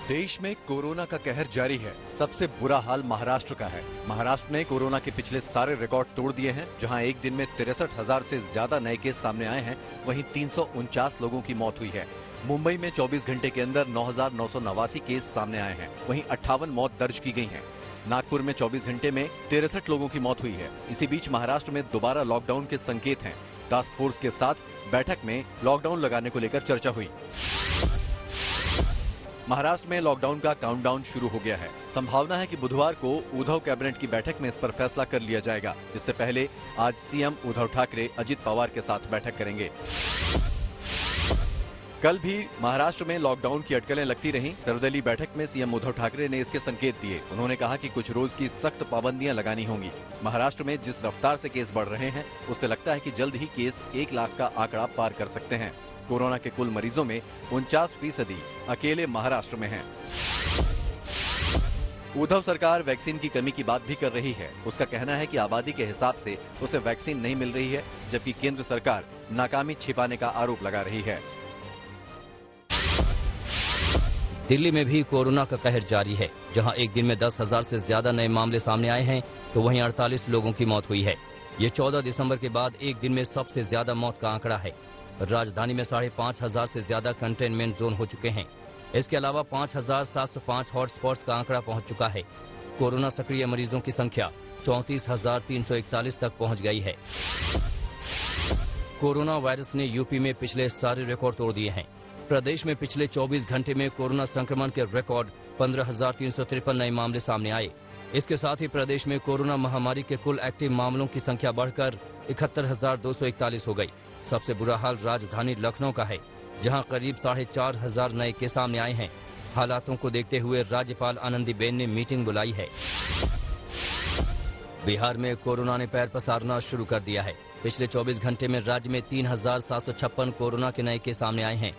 देश में कोरोना का कहर जारी है। सबसे बुरा हाल महाराष्ट्र का है। महाराष्ट्र ने कोरोना के पिछले सारे रिकॉर्ड तोड़ दिए हैं। जहां एक दिन में 63,000 से ज्यादा नए केस सामने आए हैं, वहीं 349 लोगों की मौत हुई है। मुंबई में 24 घंटे के अंदर 9,989 केस सामने आए हैं, वहीं 58 मौत दर्ज की गई हैं। नागपुर में 24 घंटे में 63 लोगों की मौत हुई है। इसी बीच महाराष्ट्र में दोबारा लॉकडाउन के संकेत हैं। टास्क फोर्स के साथ बैठक में लॉकडाउन लगाने को लेकर चर्चा हुई। महाराष्ट्र में लॉकडाउन का काउंटडाउन शुरू हो गया है। संभावना है कि बुधवार को उद्धव कैबिनेट की बैठक में इस पर फैसला कर लिया जाएगा। इससे पहले आज सीएम उद्धव ठाकरे अजित पवार के साथ बैठक करेंगे। कल भी महाराष्ट्र में लॉकडाउन की अटकलें लगती रहीं। सर्वदलीय बैठक में सीएम उद्धव ठाकरे ने इसके संकेत दिए। उन्होंने कहा कि कुछ रोज की सख्त पाबंदियां लगानी होंगी। महाराष्ट्र में जिस रफ्तार से केस बढ़ रहे हैं, उससे लगता है कि जल्द ही केस 1 लाख का आंकड़ा पार कर सकते हैं। कोरोना के कुल मरीजों में 49% अकेले महाराष्ट्र में हैं। उद्धव सरकार वैक्सीन की कमी की बात भी कर रही है। उसका कहना है कि आबादी के हिसाब से उसे वैक्सीन नहीं मिल रही है, जबकि केंद्र सरकार नाकामी छिपाने का आरोप लगा रही है। दिल्ली में भी कोरोना का कहर जारी है। जहां एक दिन में 10,000 से ज्यादा नए मामले सामने आए हैं, तो वहीं 48 लोगों की मौत हुई है। ये 14 दिसंबर के बाद एक दिन में सबसे ज्यादा मौत का आंकड़ा है। राजधानी में 5,500 से ज्यादा कंटेनमेंट जोन हो चुके हैं। इसके अलावा 5,705 हॉटस्पॉट्स का आंकड़ा पहुंच चुका है। कोरोना सक्रिय मरीजों की संख्या 34,341 तक पहुंच गई है। कोरोना वायरस ने यूपी में पिछले सारे रिकॉर्ड तोड़ दिए हैं। प्रदेश में पिछले 24 घंटे में कोरोना संक्रमण के रिकॉर्ड 15,353 नए मामले सामने आए। इसके साथ ही प्रदेश में कोरोना महामारी के कुल एक्टिव मामलों की संख्या बढ़कर 71,241 हो गई। सबसे बुरा हाल राजधानी लखनऊ का है, जहां करीब 4,500 नए केस सामने आए हैं। हालातों को देखते हुए राज्यपाल आनंदीबेन ने मीटिंग बुलाई है। बिहार में कोरोना ने पैर पसारना शुरू कर दिया है। पिछले 24 घंटे में राज्य में 3,756 कोरोना के नए केस सामने आए हैं।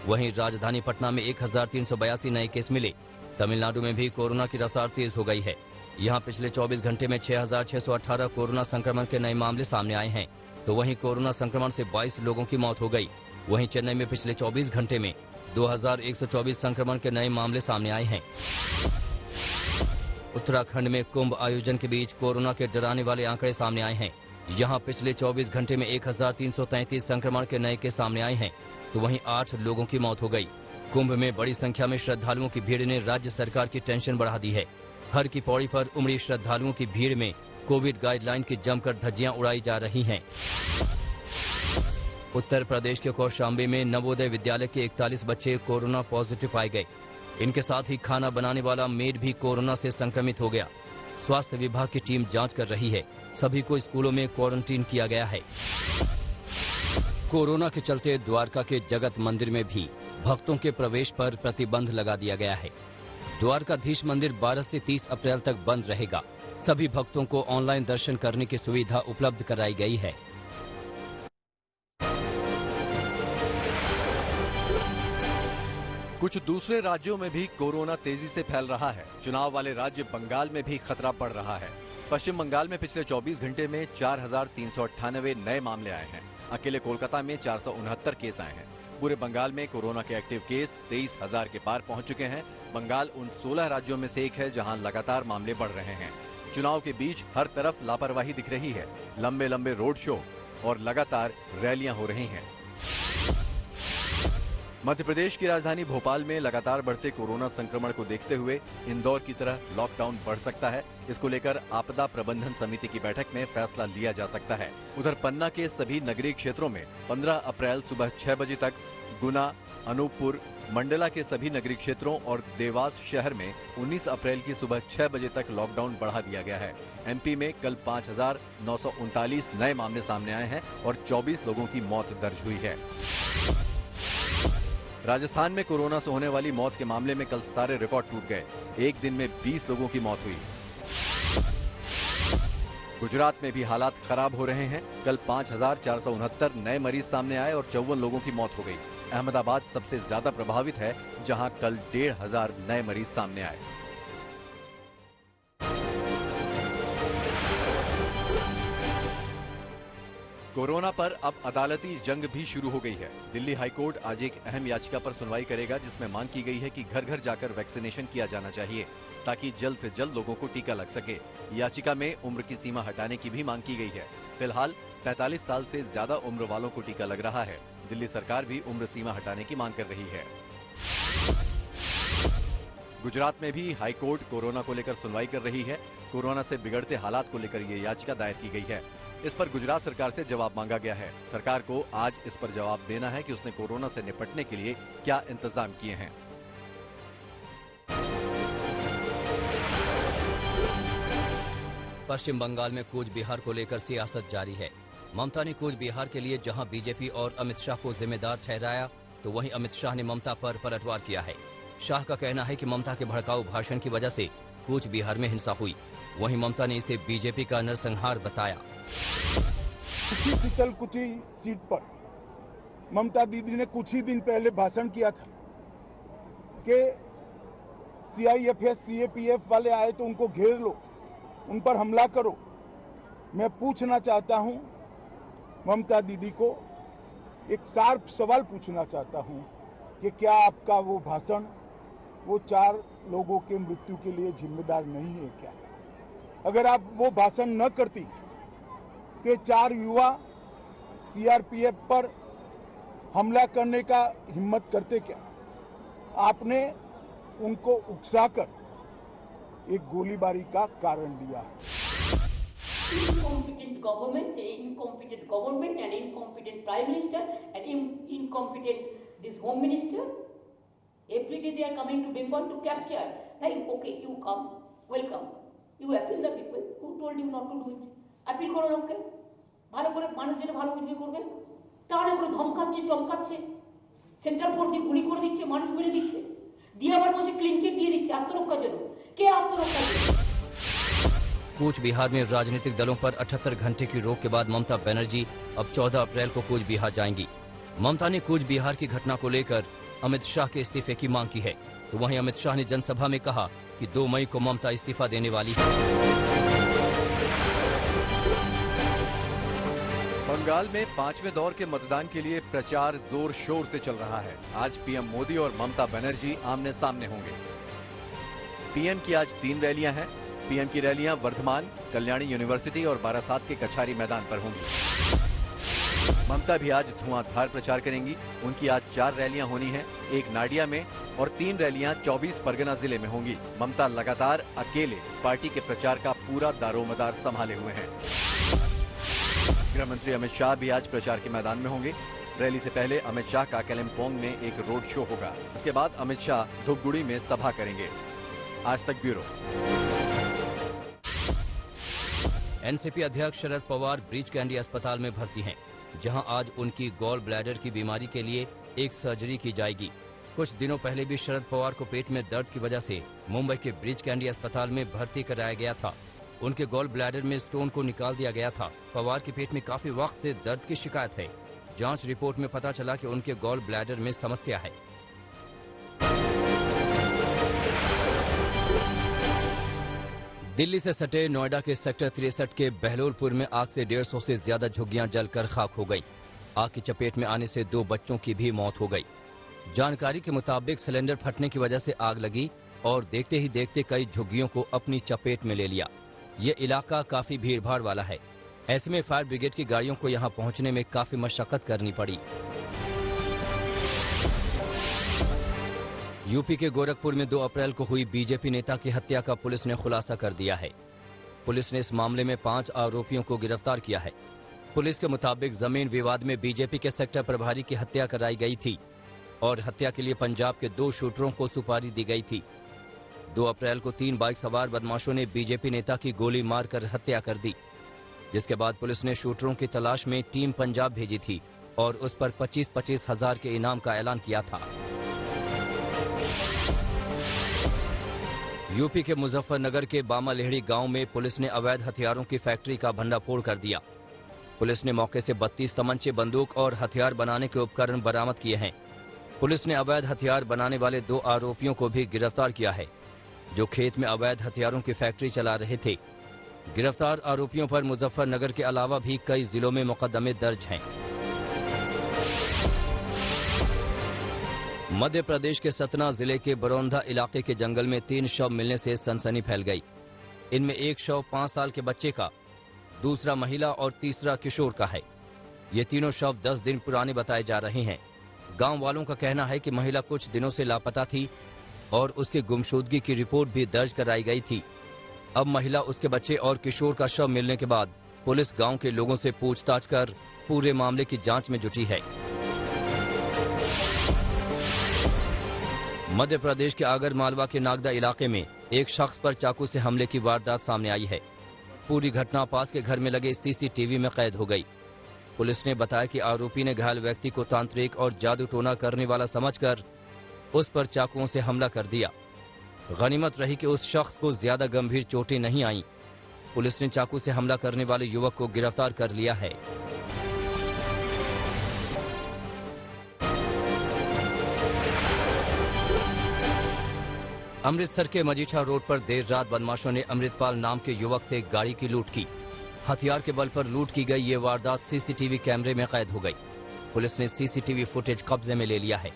वहीं राजधानी पटना में 1,382 नए केस मिले। तमिलनाडु में भी कोरोना की रफ्तार तेज हो गई है। यहां पिछले 24 घंटे में 6,618 कोरोना संक्रमण के नए मामले सामने आए हैं, तो वहीं कोरोना संक्रमण से 22 लोगों की मौत हो गई। वहीं चेन्नई में पिछले 24 घंटे में 2,124 संक्रमण के नए मामले सामने आए हैं। उत्तराखंड में कुंभ आयोजन के बीच कोरोना के डराने वाले आंकड़े सामने आए हैं। यहां पिछले 24 घंटे में 1,333 संक्रमण के नए केस सामने आए हैं, तो वहीं 8 लोगों की मौत हो गई। कुंभ में बड़ी संख्या में श्रद्धालुओं की भीड़ ने राज्य सरकार की टेंशन बढ़ा दी है। हर की पौड़ी पर उमड़ी श्रद्धालुओं की भीड़ में कोविड गाइडलाइन की जमकर धज्जियां उड़ाई जा रही हैं। उत्तर प्रदेश के कौशाम्बी में नवोदय विद्यालय के 41 बच्चे कोरोना पॉजिटिव पाए गए। इनके साथ ही खाना बनाने वाला मेड भी कोरोना से संक्रमित हो गया। स्वास्थ्य विभाग की टीम जांच कर रही है। सभी को स्कूलों में क्वारंटीन किया गया है। कोरोना के चलते द्वारका के जगत मंदिर में भी भक्तों के प्रवेश पर प्रतिबंध लगा दिया गया है। द्वारकाधीश मंदिर 12 से 30 अप्रैल तक बंद रहेगा। सभी भक्तों को ऑनलाइन दर्शन करने की सुविधा उपलब्ध कराई गई है। कुछ दूसरे राज्यों में भी कोरोना तेजी से फैल रहा है। चुनाव वाले राज्य बंगाल में भी खतरा बढ़ रहा है। पश्चिम बंगाल में पिछले 24 घंटे में 4,398 नए मामले आए हैं। अकेले कोलकाता में 469 केस आए हैं। पूरे बंगाल में कोरोना के एक्टिव केस 23,000 के पार पहुंच चुके हैं। बंगाल उन 16 राज्यों में से एक है जहां लगातार मामले बढ़ रहे हैं। चुनाव के बीच हर तरफ लापरवाही दिख रही है। लंबे लंबे रोड शो और लगातार रैलियां हो रही हैं। मध्य प्रदेश की राजधानी भोपाल में लगातार बढ़ते कोरोना संक्रमण को देखते हुए इंदौर की तरह लॉकडाउन बढ़ सकता है। इसको लेकर आपदा प्रबंधन समिति की बैठक में फैसला लिया जा सकता है। उधर पन्ना के सभी नगरीय क्षेत्रों में 15 अप्रैल सुबह 6 बजे तक, गुना, अनूपपुर, मंडला के सभी नगरीय क्षेत्रों और देवास शहर में 19 अप्रैल की सुबह 6 बजे तक लॉकडाउन बढ़ा दिया गया है। एमपी में कल 5,939 नए मामले सामने आए हैं और 24 लोगों की मौत दर्ज हुई है। राजस्थान में कोरोना से होने वाली मौत के मामले में कल सारे रिकॉर्ड टूट गए। एक दिन में 20 लोगों की मौत हुई। गुजरात में भी हालात खराब हो रहे हैं। कल 5,469 नए मरीज सामने आए और 54 लोगों की मौत हो गई। अहमदाबाद सबसे ज्यादा प्रभावित है, जहां कल 1,500 नए मरीज सामने आए। कोरोना पर अब अदालती जंग भी शुरू हो गई है। दिल्ली हाईकोर्ट आज एक अहम याचिका पर सुनवाई करेगा, जिसमें मांग की गई है कि घर घर जाकर वैक्सीनेशन किया जाना चाहिए ताकि जल्द से जल्द लोगों को टीका लग सके। याचिका में उम्र की सीमा हटाने की भी मांग की गई है। फिलहाल 45 साल से ज्यादा उम्र वालों को टीका लग रहा है। दिल्ली सरकार भी उम्र सीमा हटाने की मांग कर रही है। गुजरात में भी हाईकोर्ट कोरोना को लेकर सुनवाई कर रही है। कोरोना से बिगड़ते हालात को लेकर ये याचिका दायर की गई है। इस पर गुजरात सरकार से जवाब मांगा गया है। सरकार को आज इस पर जवाब देना है कि उसने कोरोना से निपटने के लिए क्या इंतजाम किए हैं। पश्चिम बंगाल में कूच बिहार को लेकर सियासत जारी है। ममता ने कूच बिहार के लिए जहां बीजेपी और अमित शाह को जिम्मेदार ठहराया, तो वहीं अमित शाह ने ममता पर पलटवार किया है। शाह का कहना है कि ममता के भड़काऊ भाषण की वजह से कूच बिहार में हिंसा हुई। वहीं ममता ने इसे बीजेपी का नरसंहार बताया। कुची सीट पर ममता दीदी ने कुछ ही दिन पहले भाषण किया था कि सीआईएफएस सीएपीएफ वाले आए तो उनको घेर लो, उन पर हमला करो। मैं पूछना चाहता हूं ममता दीदी को, एक शार्प सवाल पूछना चाहता हूं कि क्या आपका वो भाषण वो 4 लोगों के मृत्यु के लिए जिम्मेदार नहीं है क्या? अगर आप वो भाषण न करती कि 4 युवा सीआरपीएफ पर हमला करने का हिम्मत करते क्या? आपने उनको उकसाकर एक गोलीबारी का कारण दिया। Incompetent government and incompetent prime minister and incompetent this home minister. Every day they are coming to Bengal to capture. Like, okay, you come, welcome. You appeal the people. Who told you not to do it? Appeal করার লোককে ভালো করে মানুষ যেটা ভালো বুঝবে করবে। তার উপরে ধমকাচ্ছে চমকাচ্ছে, সেন্ট্রাল ফোর্স দিয়ে গুলি করে দিচ্ছে, মানুষ মেরে দিচ্ছে, দিয়ে আবার বলছে ক্লিন চিট দিয়ে দিচ্ছে আত্মরক্ষার জন্য। কে আত্মরক্ষা করবে? कूच बिहार में राजनीतिक दलों पर 78 घंटे की रोक के बाद ममता बनर्जी अब 14 अप्रैल को कूच बिहार जाएंगी। ममता ने कूच बिहार की घटना को लेकर अमित शाह के इस्तीफे की मांग की है, तो वहीं अमित शाह ने जनसभा में कहा कि 2 मई को ममता इस्तीफा देने वाली है। बंगाल में 5वें दौर के मतदान के लिए प्रचार जोर शोर से चल रहा है। आज पीएम मोदी और ममता बनर्जी आमने सामने होंगे। पीएम की आज 3 रैलियां हैं। पीएम की रैलियां वर्धमान, कल्याणी यूनिवर्सिटी और बारासात के कछारी मैदान पर होंगी। ममता भी आज धुआंधार प्रचार करेंगी। उनकी आज 4 रैलियां होनी हैं, एक नाडिया में और 3 रैलियां 24 परगना जिले में होंगी। ममता लगातार अकेले पार्टी के प्रचार का पूरा दारोमदार संभाले हुए हैं। गृह मंत्री अमित शाह भी आज प्रचार के मैदान में होंगे। रैली से पहले अमित शाह का कालिम्पोंग में एक रोड शो होगा। इसके बाद अमित शाह धूपगुड़ी में सभा करेंगे। आज तक ब्यूरो। एनसीपी अध्यक्ष शरद पवार ब्रीच कैंडी अस्पताल में भर्ती हैं, जहां आज उनकी गॉल ब्लैडर की बीमारी के लिए एक सर्जरी की जाएगी। कुछ दिनों पहले भी शरद पवार को पेट में दर्द की वजह से मुंबई के ब्रीच कैंडी अस्पताल में भर्ती कराया गया था। उनके गॉल ब्लैडर में स्टोन को निकाल दिया गया था। पवार के पेट में काफी वक्त से दर्द की शिकायत है। जांच रिपोर्ट में पता चला कि उनके गॉल ब्लैडर में समस्या है। दिल्ली से सटे नोएडा के सेक्टर 63 के बहलोलपुर में आग से 150 से ज्यादा झुग्गियां जलकर खाक हो गई। आग की चपेट में आने से 2 बच्चों की भी मौत हो गई। जानकारी के मुताबिक सिलेंडर फटने की वजह से आग लगी और देखते ही देखते कई झुग्गियों को अपनी चपेट में ले लिया। ये इलाका काफी भीड़भाड़ वाला है। ऐसे में फायर ब्रिगेड की गाड़ियों को यहाँ पहुँचने में काफी मशक्कत करनी पड़ी। यूपी के गोरखपुर में 2 अप्रैल को हुई बीजेपी नेता की हत्या का पुलिस ने खुलासा कर दिया है। पुलिस ने इस मामले में 5 आरोपियों को गिरफ्तार किया है। पुलिस के मुताबिक जमीन विवाद में बीजेपी के सेक्टर प्रभारी की हत्या कराई गई थी और हत्या के लिए पंजाब के 2 शूटरों को सुपारी दी गई थी। 2 अप्रैल को 3 बाइक सवार बदमाशों ने बीजेपी नेता की गोली मारकर हत्या कर दी, जिसके बाद पुलिस ने शूटरों की तलाश में टीम पंजाब भेजी थी और उस पर 25-25 हजार के इनाम का ऐलान किया था। यूपी के मुजफ्फरनगर के बामा लेहड़ी गांव में पुलिस ने अवैध हथियारों की फैक्ट्री का भंडाफोड़ कर दिया। पुलिस ने मौके से 32 तमंचे, बंदूक और हथियार बनाने के उपकरण बरामद किए हैं। पुलिस ने अवैध हथियार बनाने वाले 2 आरोपियों को भी गिरफ्तार किया है, जो खेत में अवैध हथियारों की फैक्ट्री चला रहे थे। गिरफ्तार आरोपियों पर मुजफ्फरनगर के अलावा भी कई जिलों में मुकदमे दर्ज हैं। मध्य प्रदेश के सतना जिले के बरौंधा इलाके के जंगल में 3 शव मिलने से सनसनी फैल गई। इनमें एक शव 5 साल के बच्चे का, दूसरा महिला और तीसरा किशोर का है। ये तीनों शव 10 दिन पुराने बताए जा रहे हैं। गांव वालों का कहना है कि महिला कुछ दिनों से लापता थी और उसकी गुमशुदगी की रिपोर्ट भी दर्ज कराई गई थी। अब महिला, उसके बच्चे और किशोर का शव मिलने के बाद पुलिस गांव के लोगों से पूछताछ कर पूरे मामले की जांच में जुटी है। मध्य प्रदेश के आगर मालवा के नागदा इलाके में एक शख्स पर चाकू से हमले की वारदात सामने आई है। पूरी घटना पास के घर में लगे सीसीटीवी में कैद हो गई। पुलिस ने बताया कि आरोपी ने घायल व्यक्ति को तांत्रिक और जादू टोना करने वाला समझकर उस पर चाकुओं से हमला कर दिया। गनीमत रही कि उस शख्स को ज्यादा गंभीर चोटें नहीं आईं। पुलिस ने चाकू से हमला करने वाले युवक को गिरफ्तार कर लिया है। अमृतसर के मजीठा रोड पर देर रात बदमाशों ने अमृतपाल नाम के युवक से गाड़ी की लूट की। हथियार के बल पर लूट की गई ये वारदात सीसीटीवी कैमरे में कैद हो गई। पुलिस ने सीसीटीवी फुटेज कब्जे में ले लिया है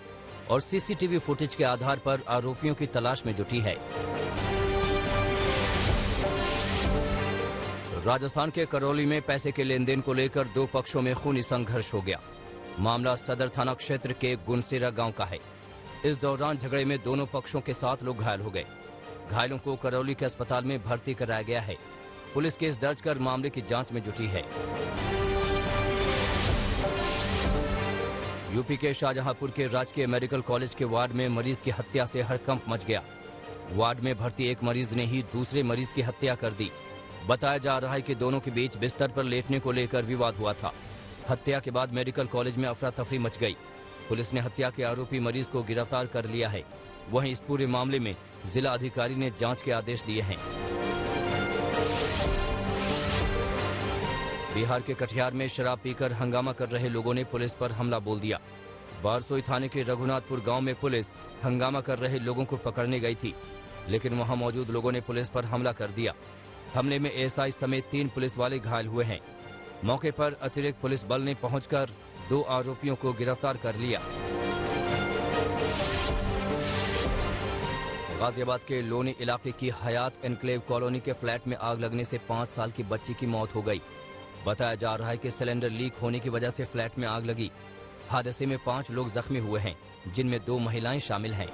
और सीसीटीवी फुटेज के आधार पर आरोपियों की तलाश में जुटी है। राजस्थान के करौली में पैसे के लेन देन को लेकर 2 पक्षों में खूनी संघर्ष हो गया। मामला सदर थाना क्षेत्र के गुनसेरा गांव का है। इस दौरान झगड़े में दोनों पक्षों के 7 लोग घायल हो गए। घायलों को करौली के अस्पताल में भर्ती कराया गया है। पुलिस केस दर्ज कर मामले की जांच में जुटी है। यूपी के शाहजहांपुर के राजकीय मेडिकल कॉलेज के वार्ड में मरीज की हत्या से हड़कंप मच गया। वार्ड में भर्ती एक मरीज ने ही दूसरे मरीज की हत्या कर दी। बताया जा रहा है कि दोनों के बीच बिस्तर पर लेटने को लेकर विवाद हुआ था। हत्या के बाद मेडिकल कॉलेज में अफरा तफरी मच गई। पुलिस ने हत्या के आरोपी मरीज को गिरफ्तार कर लिया है। वहीं इस पूरे मामले में जिला अधिकारी ने जांच के आदेश दिए हैं। बिहार के कटिहार में शराब पीकर हंगामा कर रहे लोगों ने पुलिस पर हमला बोल दिया। बारसोई थाने के रघुनाथपुर गांव में पुलिस हंगामा कर रहे लोगों को पकड़ने गई थी, लेकिन वहां मौजूद लोगों ने पुलिस पर हमला कर दिया। हमले में एएसआई समेत 3 पुलिस वाले घायल हुए हैं। मौके पर अतिरिक्त पुलिस बल ने पहुंचकर 2 आरोपियों को गिरफ्तार कर लिया। गाजियाबाद के लोनी इलाके की हयात एनक्लेव कॉलोनी के फ्लैट में आग लगने से 5 साल की बच्ची की मौत हो गई। बताया जा रहा है कि सिलेंडर लीक होने की वजह से फ्लैट में आग लगी। हादसे में 5 लोग जख्मी हुए हैं, जिनमें 2 महिलाएं शामिल हैं।